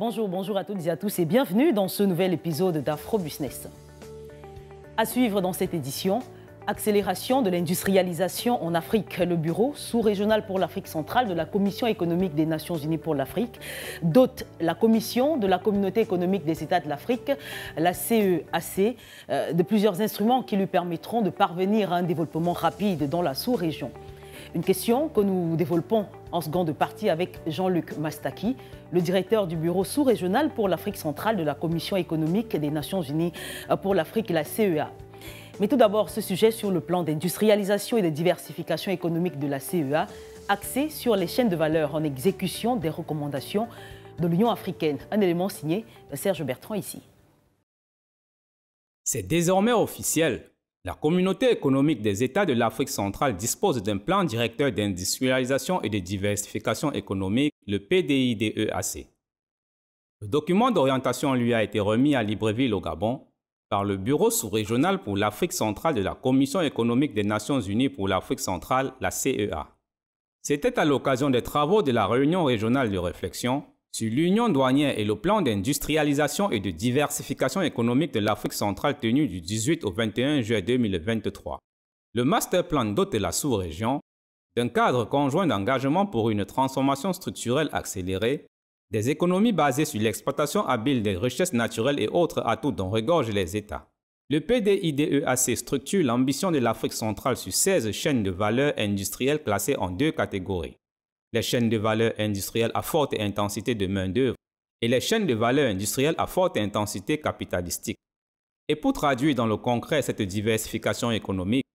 Bonjour à toutes et à tous et bienvenue dans ce nouvel épisode d'Afro Business. À suivre dans cette édition, accélération de l'industrialisation en Afrique. Le bureau sous-régional pour l'Afrique centrale de la Commission économique des Nations unies pour l'Afrique dote la Commission de la Communauté économique des États de l'Afrique, la CEAC, de plusieurs instruments qui lui permettront de parvenir à un développement rapide dans la sous-région. Une question que nous développons en seconde partie avec Jean-Luc Mastaki, le directeur du bureau sous-régional pour l'Afrique centrale de la Commission économique des Nations unies pour l'Afrique, la CEA. Mais tout d'abord, ce sujet sur le plan d'industrialisation et de diversification économique de la CEA, axé sur les chaînes de valeur en exécution des recommandations de l'Union africaine. Un élément signé Serge Bertrand ici. C'est désormais officiel. La communauté économique des États de l'Afrique centrale dispose d'un plan directeur d'industrialisation et de diversification économique, le PDIDEAC. Le document d'orientation lui a été remis à Libreville au Gabon par le Bureau sous-régional pour l'Afrique centrale de la Commission économique des Nations unies pour l'Afrique centrale, la CEA. C'était à l'occasion des travaux de la réunion régionale de réflexion sur l'union douanière et le plan d'industrialisation et de diversification économique de l'Afrique centrale tenu du 18 au 21 juillet 2023. Le master plan dote la sous-région d'un cadre conjoint d'engagement pour une transformation structurelle accélérée, des économies basées sur l'exploitation habile des richesses naturelles et autres atouts dont regorgent les États. Le PDIDEAC structure l'ambition de l'Afrique centrale sur 16 chaînes de valeur industrielles classées en deux catégories: les chaînes de valeur industrielle à forte intensité de main-d'œuvre et les chaînes de valeur industrielle à forte intensité capitalistique. Et pour traduire dans le concret cette diversification économique,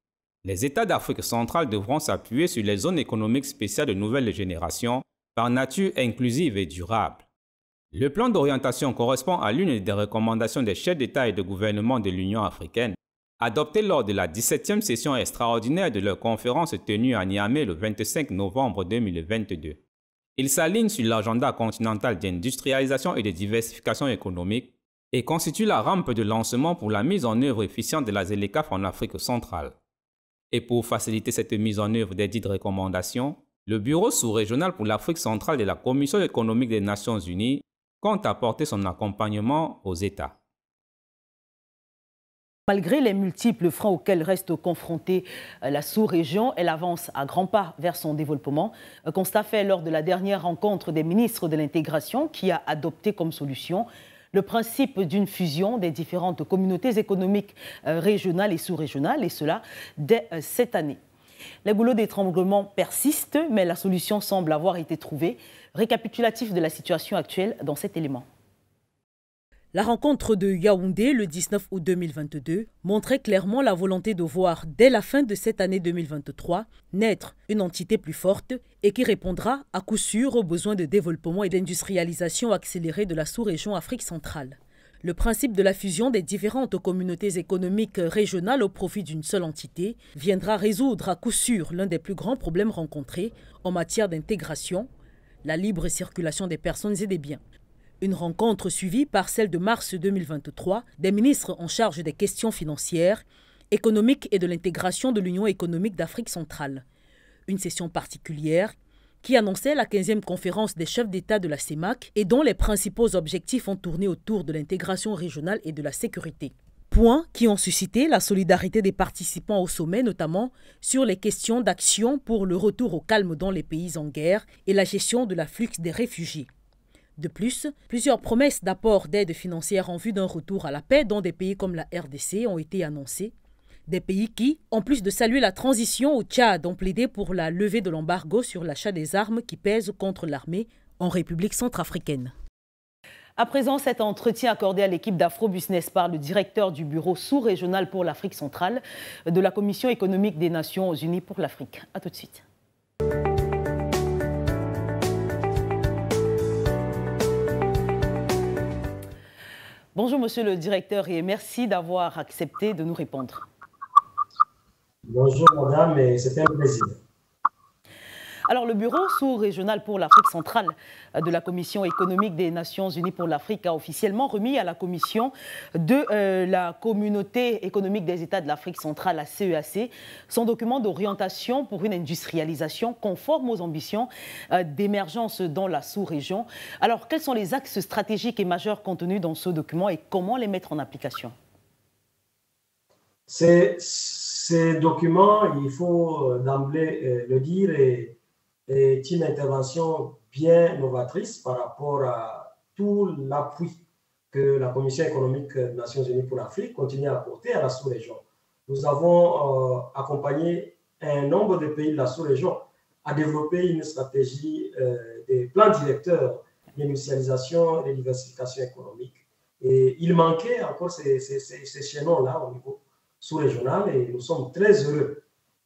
les États d'Afrique centrale devront s'appuyer sur les zones économiques spéciales de nouvelle génération, par nature inclusive et durable. Le plan d'orientation correspond à l'une des recommandations des chefs d'État et de gouvernement de l'Union africaine, adopté lors de la 17e session extraordinaire de leur conférence tenue à Niamey le 25 novembre 2022. Il s'aligne sur l'agenda continental d'industrialisation et de diversification économique et constitue la rampe de lancement pour la mise en œuvre efficiente de la ZLECAf en Afrique centrale. Et pour faciliter cette mise en œuvre des dites recommandations, le Bureau sous-régional pour l'Afrique centrale de la Commission économique des Nations unies compte apporter son accompagnement aux États. Malgré les multiples freins auxquels reste confrontée la sous-région, elle avance à grands pas vers son développement. Constat fait lors de la dernière rencontre des ministres de l'intégration qui a adopté comme solution le principe d'une fusion des différentes communautés économiques régionales et sous-régionales, et cela dès cette année. Les goulots d'étranglement persistent, mais la solution semble avoir été trouvée. Récapitulatif de la situation actuelle dans cet élément. La rencontre de Yaoundé le 19 août 2022 montrait clairement la volonté de voir, dès la fin de cette année 2023, naître une entité plus forte et qui répondra à coup sûr aux besoins de développement et d'industrialisation accélérée de la sous-région Afrique centrale. Le principe de la fusion des différentes communautés économiques régionales au profit d'une seule entité viendra résoudre à coup sûr l'un des plus grands problèmes rencontrés en matière d'intégration, la libre circulation des personnes et des biens. Une rencontre suivie par celle de mars 2023 des ministres en charge des questions financières, économiques et de l'intégration de l'Union économique d'Afrique centrale. Une session particulière qui annonçait la 15e conférence des chefs d'État de la CEMAC et dont les principaux objectifs ont tourné autour de l'intégration régionale et de la sécurité. Points qui ont suscité la solidarité des participants au sommet, notamment sur les questions d'action pour le retour au calme dans les pays en guerre et la gestion de l'afflux des réfugiés. De plus, plusieurs promesses d'apport d'aide financière en vue d'un retour à la paix dans des pays comme la RDC ont été annoncées. Des pays qui, en plus de saluer la transition au Tchad, ont plaidé pour la levée de l'embargo sur l'achat des armes qui pèsent contre l'armée en République centrafricaine. À présent, cet entretien accordé à l'équipe d'Afro Business par le directeur du bureau sous-régional pour l'Afrique centrale de la Commission économique des Nations unies pour l'Afrique. A tout de suite. Bonjour monsieur le directeur et merci d'avoir accepté de nous répondre. Bonjour madame, et c'était un plaisir. Alors, le Bureau sous-régional pour l'Afrique centrale de la Commission économique des Nations Unies pour l'Afrique a officiellement remis à la Commission de la Communauté économique des États de l'Afrique centrale, la CEAC, son document d'orientation pour une industrialisation conforme aux ambitions d'émergence dans la sous-région. Alors, quels sont les axes stratégiques et majeurs contenus dans ce document et comment les mettre en application? Ces documents, il faut d'emblée le dire, est une intervention bien novatrice par rapport à tout l'appui que la Commission économique des Nations Unies pour l'Afrique continue à apporter à la sous-région. Nous avons accompagné un nombre de pays de la sous-région à développer une stratégie des plans directeurs d'industrialisation et de diversification économique. Et il manquait encore ces chaînons-là au niveau sous-régional et nous sommes très heureux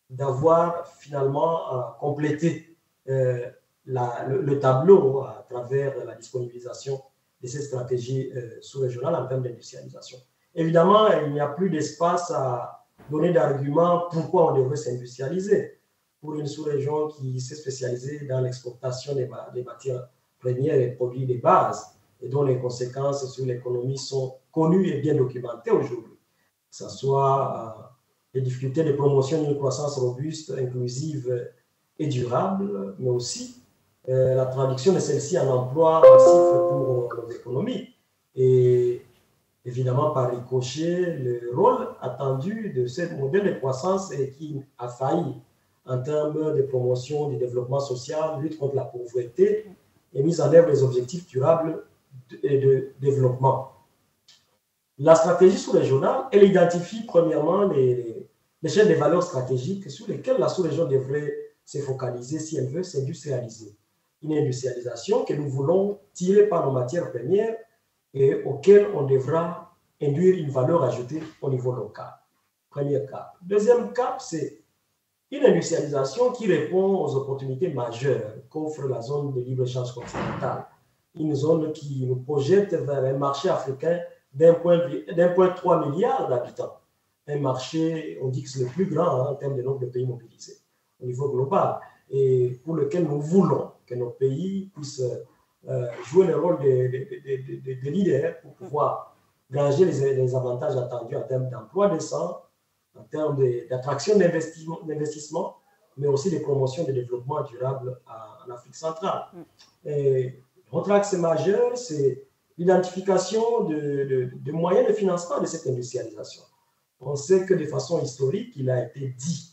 d'avoir finalement complété le tableau à travers la disponibilisation de cette stratégie sous-régionale en termes d'industrialisation. Évidemment, il n'y a plus d'espace à donner d'arguments pourquoi on devrait s'industrialiser. Pour une sous-région qui s'est spécialisée dans l'exportation des matières premières et produits de base et dont les conséquences sur l'économie sont connues et bien documentées aujourd'hui. Que ce soit les difficultés de promotion d'une croissance robuste, inclusive et durable, mais aussi la traduction de celle-ci en emploi massif pour nos économies. Et évidemment, par ricochet, le rôle attendu de ce modèle de croissance et qui a failli en termes de promotion du développement social, lutte contre la pauvreté et mise en œuvre des objectifs durables et de développement. La stratégie sous-régionale, elle identifie premièrement les chaînes de valeurs stratégiques sur lesquelles la sous-région devrait se focaliser si elle veut s'industrialiser. Une industrialisation que nous voulons tirer par nos matières premières et auxquelles on devra induire une valeur ajoutée au niveau local. Premier cap. Deuxième cap, c'est une industrialisation qui répond aux opportunités majeures qu'offre la zone de libre-échange continentale. Une zone qui nous projette vers un marché africain d'1,3 milliard d'habitants. Un marché, on dit que c'est le plus grand en termes de nombre de pays mobilisés au niveau global et pour lequel nous voulons que nos pays puissent jouer le rôle de leader pour pouvoir gager les avantages attendus en termes d'emploi décent, en termes d'attraction d'investissement, mais aussi de promotion de développement durable en Afrique centrale. Et notre axe majeur, c'est l'identification de moyens de financement de cette industrialisation. On sait que de façon historique, il a été dit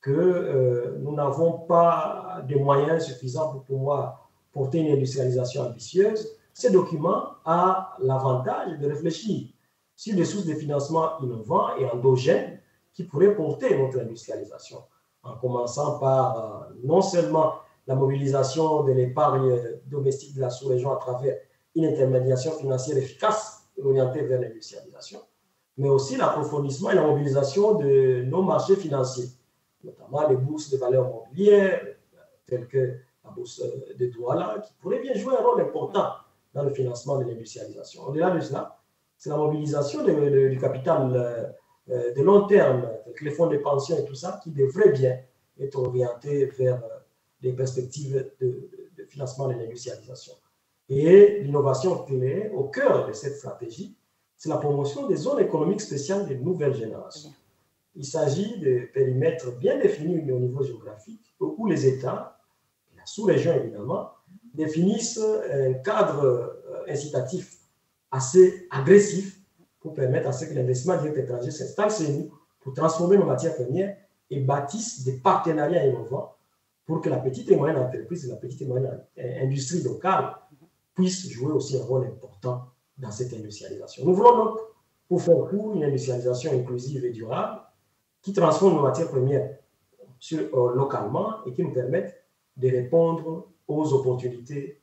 que nous n'avons pas de moyens suffisants pour pouvoir porter une industrialisation ambitieuse. Ce document a l'avantage de réfléchir sur des sources de financement innovants et endogènes qui pourraient porter notre industrialisation, en commençant par non seulement la mobilisation de l'épargne domestique de la sous-région à travers une intermédiation financière efficace et orientée vers l'industrialisation, mais aussi l'approfondissement et la mobilisation de nos marchés financiers, notamment les bourses de valeurs mobilières, telles que la bourse de Douala, qui pourrait bien jouer un rôle important dans le financement de l'industrialisation. Au-delà de cela, c'est la mobilisation du capital de long terme, avec les fonds de pension et tout ça, qui devrait bien être orienté vers des perspectives de financement de l'industrialisation. Et l'innovation clé au cœur de cette stratégie, c'est la promotion des zones économiques spéciales des nouvelles générations. Il s'agit de périmètres bien définis au niveau géographique où les États, la sous-région évidemment, définissent un cadre incitatif assez agressif pour permettre à ce que l'investissement direct étranger s'installe chez nous pour transformer nos matières premières et bâtissent des partenariats innovants pour que la petite et moyenne entreprise et la petite et moyenne industrie locale puissent jouer aussi un rôle important dans cette industrialisation. Nous voulons donc, pour faire court, une industrialisation inclusive et durable qui transforme nos matières premières localement et qui nous permette de répondre aux opportunités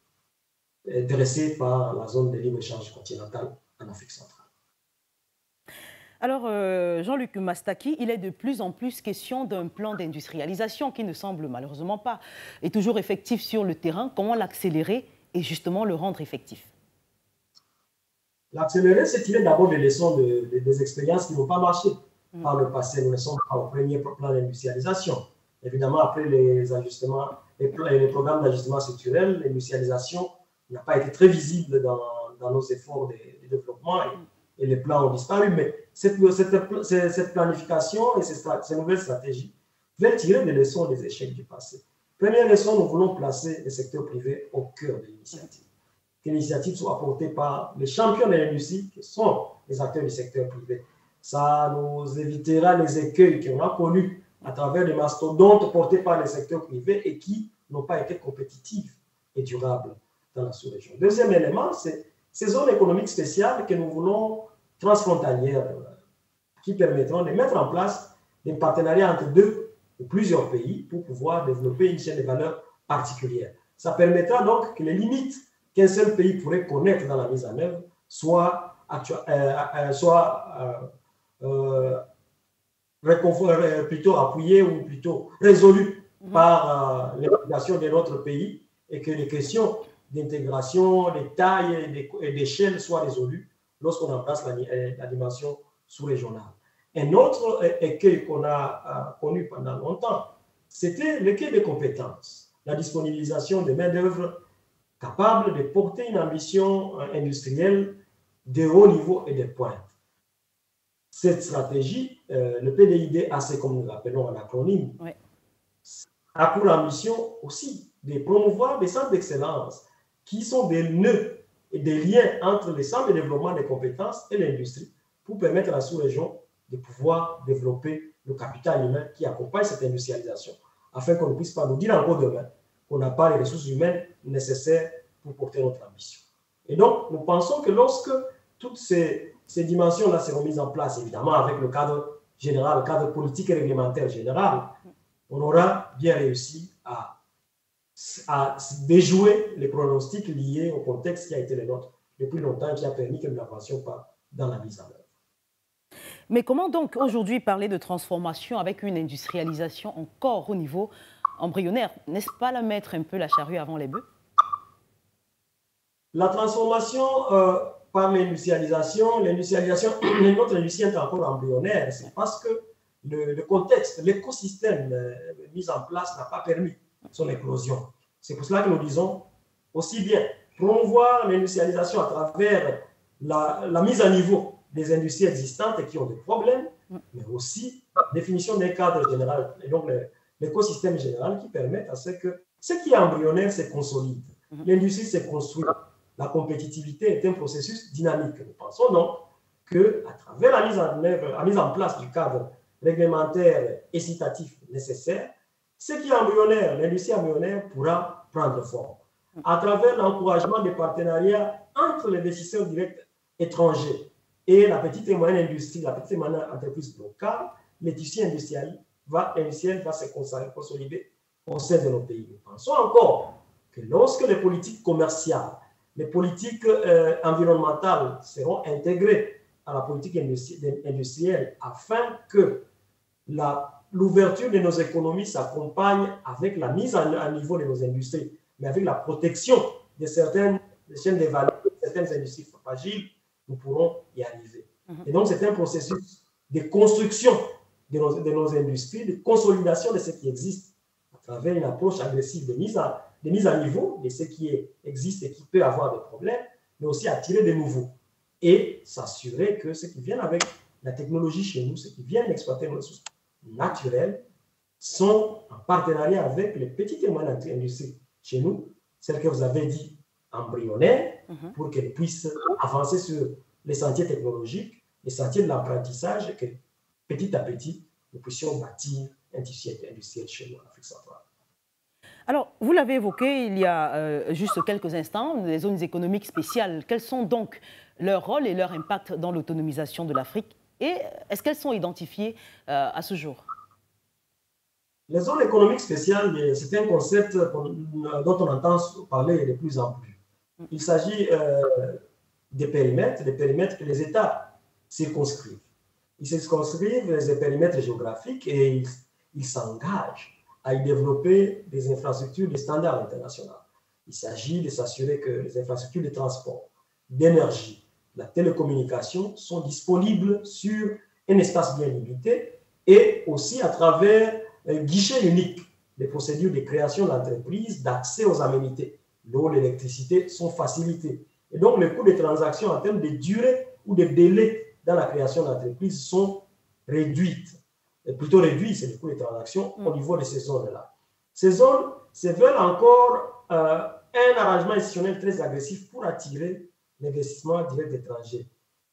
dressées par la zone de libre-échange continentale en Afrique centrale. Alors, Jean-Luc Mastaki, il est de plus en plus question d'un plan d'industrialisation qui ne semble malheureusement pas et toujours effectif sur le terrain. Comment l'accélérer et justement le rendre effectif? L'accélérer, c'est tirer d'abord des leçons des expériences qui n'ont pas marché par le passé. Nous ne sommes pas au premier plan d'industrialisation. Évidemment, après les ajustements les programmes d'ajustement structurel, l'industrialisation n'a pas été très visible dans nos efforts de développement et les plans ont disparu. Mais cette planification et ces nouvelles stratégies veulent tirer des leçons des échecs du passé. Première leçon, nous voulons placer le secteur privé au cœur de l'initiative. Que l'initiative soit apportée par les champions de l'industrie, qui sont les acteurs du secteur privé. Ça nous évitera les écueils qu'on a connus à travers les mastodontes portés par le secteur privé et qui n'ont pas été compétitifs et durables dans la sous-région. Deuxième élément, c'est ces zones économiques spéciales que nous voulons transfrontalières, qui permettront de mettre en place des partenariats entre deux ou plusieurs pays pour pouvoir développer une chaîne de valeur particulière. Ça permettra donc que les limites qu'un seul pays pourrait connaître dans la mise en œuvre soient plutôt appuyées ou plutôt résolues par l'implication de notre pays et que les questions d'intégration, de taille et d'échelle soient résolues lorsqu'on embrasse la dimension sous-régionale. Un autre écueil qu'on a connu pendant longtemps, c'était l'écueil des compétences, la disponibilisation de main-d'œuvre capable de porter une ambition industrielle de haut niveau et de pointe. Cette stratégie, le PDID-AC, comme nous l'appelons en acronyme, a pour ambition aussi de promouvoir des centres d'excellence qui sont des nœuds et des liens entre les centres de développement des compétences et l'industrie pour permettre à la sous-région de pouvoir développer le capital humain qui accompagne cette industrialisation, afin qu'on ne puisse pas nous dire encore demain qu'on n'a pas les ressources humaines nécessaires pour porter notre ambition. Et donc, nous pensons que lorsque toutes ces dimensions-là seront mises en place, évidemment avec le cadre général, le cadre politique et réglementaire général, on aura bien réussi à déjouer les pronostics liés au contexte qui a été le nôtre depuis longtemps et qui a permis que nous n'avancions pas dans la mise en œuvre. Mais comment donc aujourd'hui parler de transformation avec une industrialisation encore au niveau embryonnaire? N'est-ce pas la mettre un peu la charrue avant les bœufs? La transformation par l'industrialisation, notre industrie est encore embryonnaire. C'est parce que le contexte, l'écosystème mis en place n'a pas permis son éclosion. C'est pour cela que nous disons aussi bien promouvoir l'industrialisation à travers la mise à niveau des industries existantes et qui ont des problèmes, mais aussi la définition d'un cadre général et donc l'écosystème général qui permet à ce que ce qui est embryonnaire se consolide. L'industrie se construit. La compétitivité est un processus dynamique. Nous pensons donc qu'à travers la mise en place du cadre réglementaire et citatif nécessaire, ce qui est embryonnaire, l'industrie embryonnaire pourra prendre forme. À travers l'encouragement des partenariats entre les décideurs directs étrangers et la petite et moyenne industrie, la petite et moyenne entreprise locale, le tissu industriel va se consolider au sein de nos pays. Nous pensons encore que lorsque les politiques commerciales, les politiques environnementales seront intégrées à la politique industrielle afin que l'ouverture de nos économies s'accompagne avec la mise à niveau de nos industries, mais avec la protection de certaines chaînes de valeur, de certaines industries fragiles, nous pourrons y arriver. Et donc, c'est un processus de construction de nos industries, de consolidation de ce qui existe à travers une approche agressive de mise à niveau de ce qui existe et qui peut avoir des problèmes, mais aussi attirer de nouveaux et s'assurer que ceux qui viennent avec la technologie chez nous, ceux qui viennent exploiter nos ressources naturelles, sont en partenariat avec les petites et moyennes industries chez nous, celles que vous avez dit embryonnaires, pour qu'elles puissent avancer sur les sentiers technologiques, les sentiers de l'apprentissage, et que petit à petit, nous puissions bâtir un tissu industriel chez nous en Afrique centrale. Alors, vous l'avez évoqué il y a juste quelques instants, les zones économiques spéciales. Quels sont donc leur rôle et leur impact dans l'autonomisation de l'Afrique? Et est-ce qu'elles sont identifiées à ce jour? Les zones économiques spéciales, c'est un concept dont on entend parler de plus en plus. Il s'agit des périmètres que les États circonscrivent. Ils circonscrivent les périmètres géographiques et ils s'engagent à y développer des infrastructures de standards internationaux. Il s'agit de s'assurer que les infrastructures de transport, d'énergie, la télécommunication sont disponibles sur un espace bien limité et aussi à travers un guichet unique les procédures de création d'entreprises, d'accès aux aménités. L'eau, l'électricité sont facilitées. Et donc, les coûts de transaction en termes de durée ou de délai dans la création d'entreprises sont réduits. Plutôt réduits, c'est les coûts de transaction au niveau de ces zones-là. Ces zones se veulent encore un arrangement institutionnel très agressif pour attirer l'investissement direct étranger.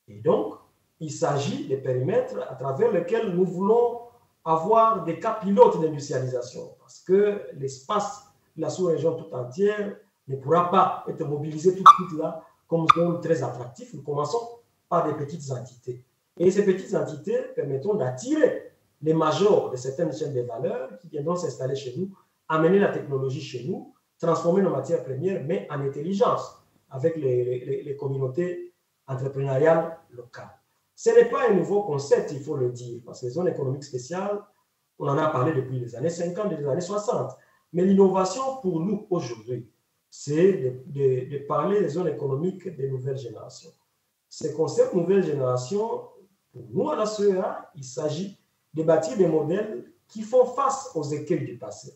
Et donc, il s'agit de périmètres à travers lesquels nous voulons avoir des cas pilotes d'industrialisation parce que l'espace de la sous-région tout entière ne pourra pas être mobilisé tout de suite là comme zone très attractive. Nous commençons par des petites entités. Et ces petites entités permettront d'attirer les majors de certaines chaînes de valeur qui viendront s'installer chez nous, amener la technologie chez nous, transformer nos matières premières, mais en intelligence avec les communautés entrepreneuriales locales. Ce n'est pas un nouveau concept, il faut le dire, parce que les zones économiques spéciales, on en a parlé depuis les années 50 et les années 60. Mais l'innovation pour nous aujourd'hui, c'est de parler des zones économiques des nouvelles générations. Ce concept nouvelle génération, pour nous à la CEA, il s'agit de bâtir des modèles qui font face aux écueils du passé.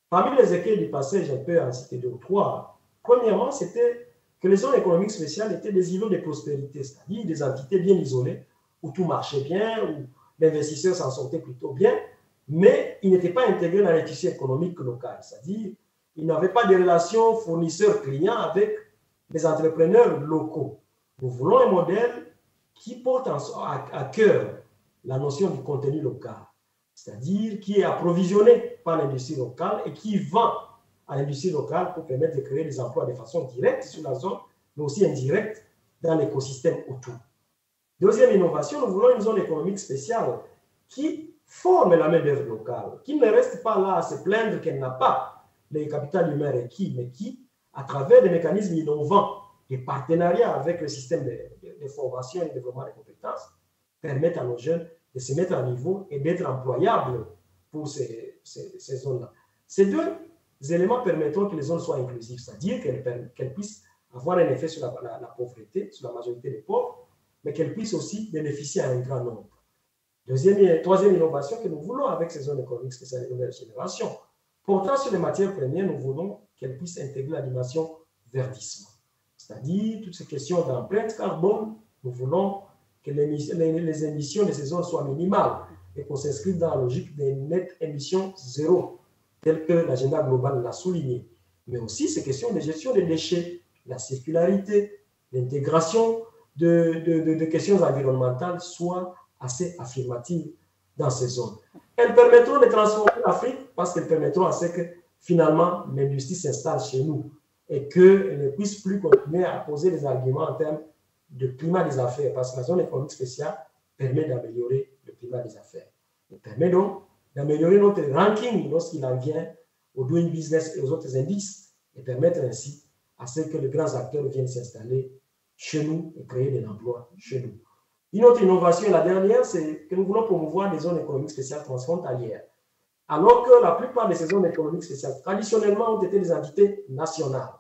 Parmi les écueils du passé, je peux en citer deux ou trois. Premièrement, c'était que les zones économiques spéciales étaient des îlots de prospérité, c'est-à-dire des entités bien isolées, où tout marchait bien, où l'investisseur s'en sortait plutôt bien, mais ils n'étaient pas intégrés dans les tissus économiques locaux, c'est-à-dire ils n'avaient pas de relations fournisseurs-clients avec les entrepreneurs locaux. Nous voulons un modèle qui porte à cœur la notion du contenu local, c'est-à-dire qui est approvisionné par l'industrie locale et qui vend à l'industrie locale pour permettre de créer des emplois de façon directe sur la zone, mais aussi indirecte dans l'écosystème autour. Deuxième innovation, nous voulons une zone économique spéciale qui forme la main-d'œuvre locale, qui ne reste pas là à se plaindre qu'elle n'a pas les capital humain requis, mais qui, à travers des mécanismes innovants, des partenariats avec le système de formation et de développement des compétences, permettent à nos jeunes de se mettre à niveau et d'être employables pour ces zones-là. Ces deux éléments permettront que les zones soient inclusives, c'est-à-dire qu'elles puissent avoir un effet sur la pauvreté, sur la majorité des pauvres, mais qu'elles puissent aussi bénéficier à un grand nombre. Troisième innovation que nous voulons avec ces zones économiques spéciales de nouvelle génération, portant sur les matières premières, nous voulons qu'elles puissent intégrer la dimension verdissement, c'est-à-dire toutes ces questions d'empreinte carbone. Nous voulons que les émissions de ces zones soient minimales et qu'on s'inscrive dans la logique des nettes émissions zéro, telle que l'agenda global l'a souligné, mais aussi ces questions de gestion des déchets, la circularité, l'intégration de questions environnementales soient assez affirmatives dans ces zones. Elles permettront de transformer l'Afrique parce qu'elles permettront à ce que finalement l'industrie s'installe chez nous et qu'elle ne puisse plus continuer à poser des arguments en termes de climat des affaires, parce que la zone économique spéciale permet d'améliorer le climat des affaires. Elle permet donc d'améliorer notre ranking lorsqu'il en vient au doing business et aux autres indices et permettre ainsi à ce que les grands acteurs viennent s'installer chez nous et créer des emplois chez nous. Une autre innovation, la dernière, c'est que nous voulons promouvoir des zones économiques spéciales transfrontalières. Alors que la plupart de ces zones économiques spéciales, traditionnellement, ont été des entités nationales.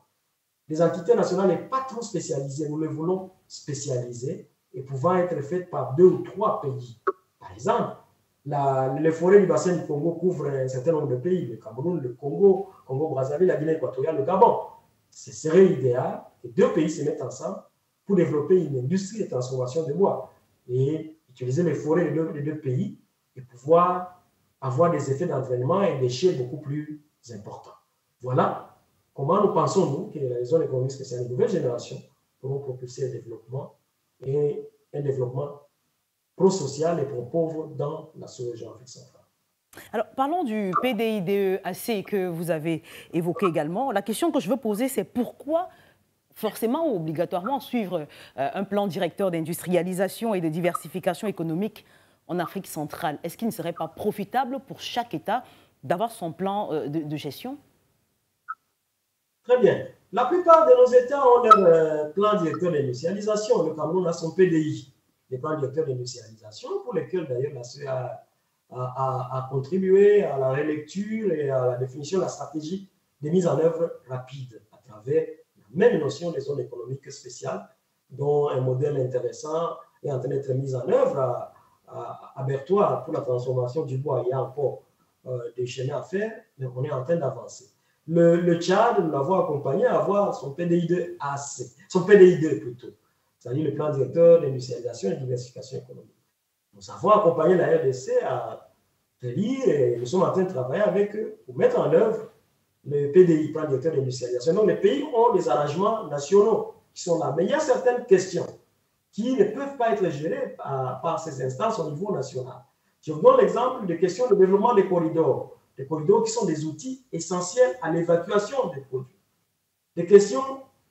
Les entités nationales n'est pas trop spécialisées. Nous les voulons spécialiser et pouvant être faites par 2 ou 3 pays. Par exemple, les forêts du bassin du Congo couvrent un certain nombre de pays, le Cameroun, le Congo, Congo-Brazzaville, la Guinée équatoriale, le Gabon. Ce serait idéal que 2 pays se mettent ensemble pour développer une industrie de transformation de bois et utiliser les forêts des 2 pays et pouvoir avoir des effets d'entraînement et d'échelle beaucoup plus importants. Voilà comment nous pensons, nous, que les zones économiques spéciales de nouvelle génération pourront propulser le développement et un développement pro-social et pro-pauvre dans la sous-région Afrique centrale. Alors, parlons du PDIDE-AC que vous avez évoqué également. La question que je veux poser, c'est pourquoi forcément ou obligatoirement suivre un plan directeur d'industrialisation et de diversification économique en Afrique centrale? Est-ce qu'il ne serait pas profitable pour chaque État d'avoir son plan de gestion? Très bien. La plupart de nos États ont leur plan directeur d'industrialisation. Le Cameroun a son PDI, les plans directeurs d'industrialisation, pour lesquels d'ailleurs la CEA a contribué à la relecture et à la définition de la stratégie de mise en œuvre rapide à travers la même notion des zones économiques spéciales, dont un modèle intéressant est en train d'être mis en œuvre à Bertois pour la transformation du bois. Il y a encore des chemins à faire, mais on est en train d'avancer. Le Tchad, nous l'avons accompagné à avoir son PDI2AC, son PDI2 plutôt, c'est-à-dire le plan directeur d'industrialisation et de diversification économique. Nous avons accompagné la RDC à relire et nous sommes en train de travailler avec eux pour mettre en œuvre le PDI, plan directeur d'industrialisation. Donc, les pays ont des arrangements nationaux qui sont là. Mais il y a certaines questions qui ne peuvent pas être gérées par ces instances au niveau national. Je vous donne l'exemple des questions de développement des corridors qui sont des outils essentiels à l'évacuation des produits. Des questions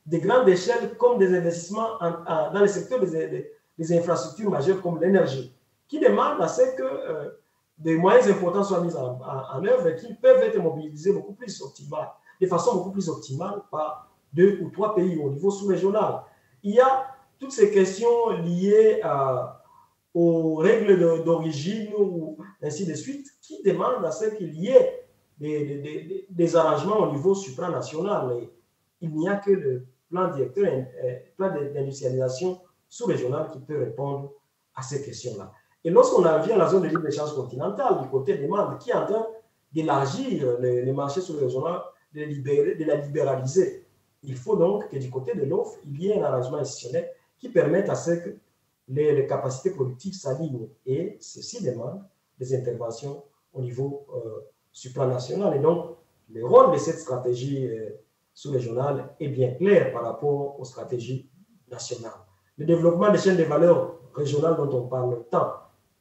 de grande échelle comme des investissements dans le secteur des infrastructures majeures comme l'énergie, qui demandent à ce que des moyens importants soient mis en œuvre et qui peuvent être mobilisés beaucoup plus optimal, de façon beaucoup plus optimale par 2 ou 3 pays au niveau sous-régional. Il y a toutes ces questions liées aux règles d'origine ou ainsi de suite qui demandent à ce qu'il y ait des arrangements au niveau supranational. Et il n'y a que le plan directeur, plan d'industrialisation sous-régional qui peut répondre à ces questions-là. Et lorsqu'on en vient à la zone de libre-échange continentale, du côté des membres, qui est en train d'élargir les marchés sous-régionaux, de la libéraliser, il faut donc que du côté de l'offre, il y ait un arrangement institutionnel qui permette à ce que les capacités productives s'alignent. Et ceci demande des interventions au niveau supranational. Et donc, le rôle de cette stratégie sous-régionale est bien clair par rapport aux stratégies nationales. Le développement des chaînes de valeur régionales dont on parle tant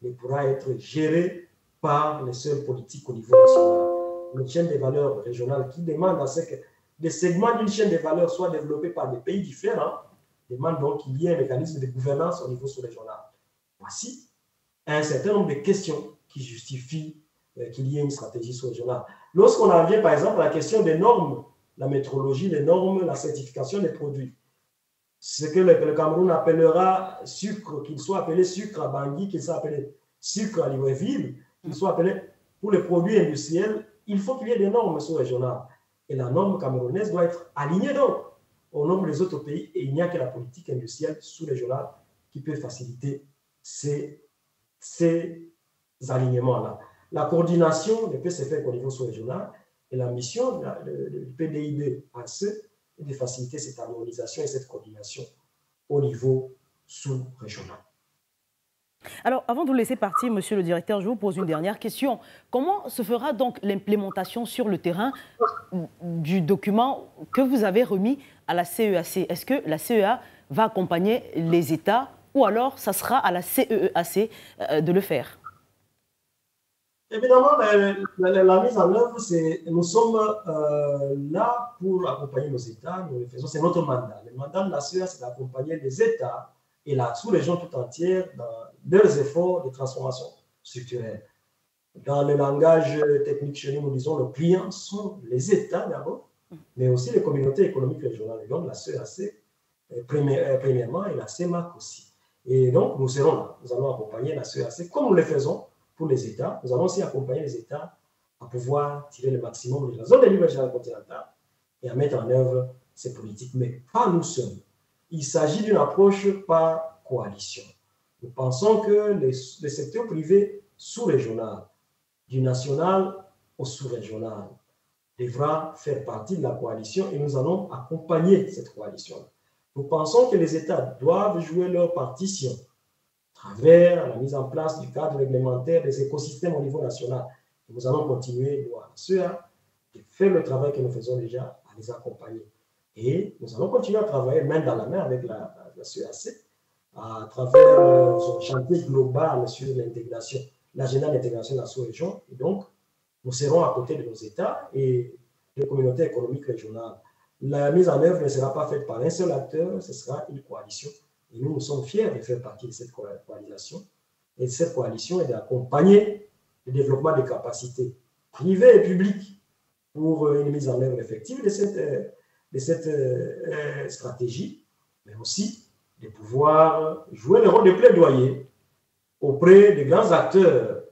ne pourra être géré par les seules politiques au niveau national. Une chaîne de valeur régionale qui demande à ce que des segments d'une chaîne de valeur soient développés par des pays différents demande donc qu'il y ait un mécanisme de gouvernance au niveau sous-régional. Voici un certain nombre de questions qui justifient qu'il y ait une stratégie sous-régionale. Lorsqu'on en vient par exemple à la question des normes, la métrologie, les normes, la certification des produits, ce que le Cameroun appellera sucre, qu'il soit appelé sucre à Bangui, qu'il soit appelé sucre à Libreville, qu'il soit appelé pour les produits industriels, il faut qu'il y ait des normes sous-régionales. Et la norme camerounaise doit être alignée donc au nombre des autres pays, et il n'y a que la politique industrielle sous-régionale qui peut faciliter ces alignements-là. La coordination ne peut se faire qu'au niveau sous-régional, et la mission du PDI2AC est de faciliter cette harmonisation et cette coordination au niveau sous-régional. Alors, avant de vous laisser partir, monsieur le directeur, je vous pose une dernière question. Comment se fera donc l'implémentation sur le terrain du document que vous avez remis à la CEAC? Est-ce que la CEA va accompagner les États ou alors ça sera à la CEAC de le faire? Évidemment, la mise en œuvre, nous sommes là pour accompagner nos États, nous le faisons, c'est notre mandat. Le mandat de la CEA, c'est d'accompagner les États et la sous-région tout entière dans leurs efforts de transformation structurelle. Dans le langage technique chez nous, nous disons que les clients sont les États d'abord, mais aussi les communautés économiques régionales. Et donc la CEAC, premièrement, et la CEMAC aussi. Et donc, nous serons là. Nous allons accompagner la CEAC comme nous le faisons pour les États. Nous allons aussi accompagner les États à pouvoir tirer le maximum de la zone de libre-échange continentale et à mettre en œuvre ces politiques, mais pas nous seuls. Il s'agit d'une approche par coalition. Nous pensons que le secteur privé sous-régional, du national au sous-régional, devra faire partie de la coalition et nous allons accompagner cette coalition. Nous pensons que les États doivent jouer leur partition à travers la mise en place du cadre réglementaire des écosystèmes au niveau national. Et nous allons continuer, nous, à CEA, de faire le travail que nous faisons déjà, à les accompagner. Et nous allons continuer à travailler main dans la main avec la CEAC à travers son chantier global sur l'intégration, l'agenda d'intégration de la sous-région. Et donc, nous serons à côté de nos États et des communautés économiques régionales. La mise en œuvre ne sera pas faite par un seul acteur, ce sera une coalition. Et nous sommes fiers de faire partie de cette coalition. Et cette coalition est d'accompagner le développement des capacités privées et publiques pour une mise en œuvre effective de cette stratégie, mais aussi de pouvoir jouer le rôle de plaidoyer auprès des grands acteurs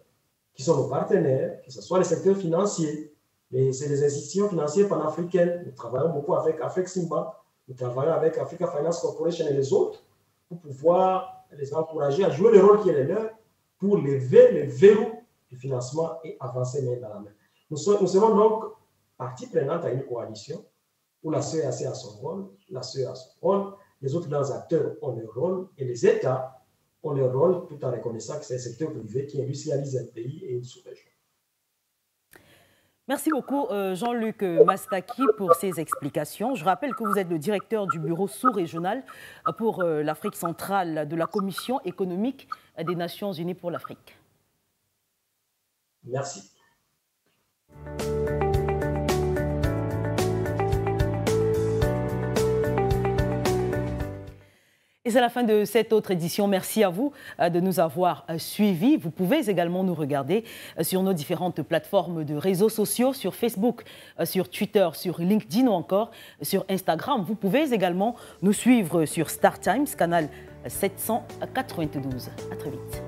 qui sont nos partenaires, que ce soit les secteurs financiers, c'est les institutions financières panafricaines. Nous travaillons beaucoup avec Afreximbank, nous travaillons avec Africa Finance Corporation et les autres pour pouvoir les encourager à jouer le rôle qui est le leur pour lever les verrous du financement et avancer main dans la main. Nous serons donc partie prenante à une coalition où la CEAC a son rôle, la CEA a son rôle, les autres grands acteurs ont leur rôle et les États ont leur rôle tout en reconnaissant que c'est le secteur privé qui industrialise un pays et une sous-région. Merci beaucoup Jean-Luc Mastaki pour ces explications. Je rappelle que vous êtes le directeur du bureau sous-régional pour l'Afrique centrale de la Commission économique des Nations Unies pour l'Afrique. Merci. Et c'est la fin de cette autre édition. Merci à vous de nous avoir suivis. Vous pouvez également nous regarder sur nos différentes plateformes de réseaux sociaux, sur Facebook, sur Twitter, sur LinkedIn ou encore sur Instagram. Vous pouvez également nous suivre sur Star Times, canal 792. À très vite.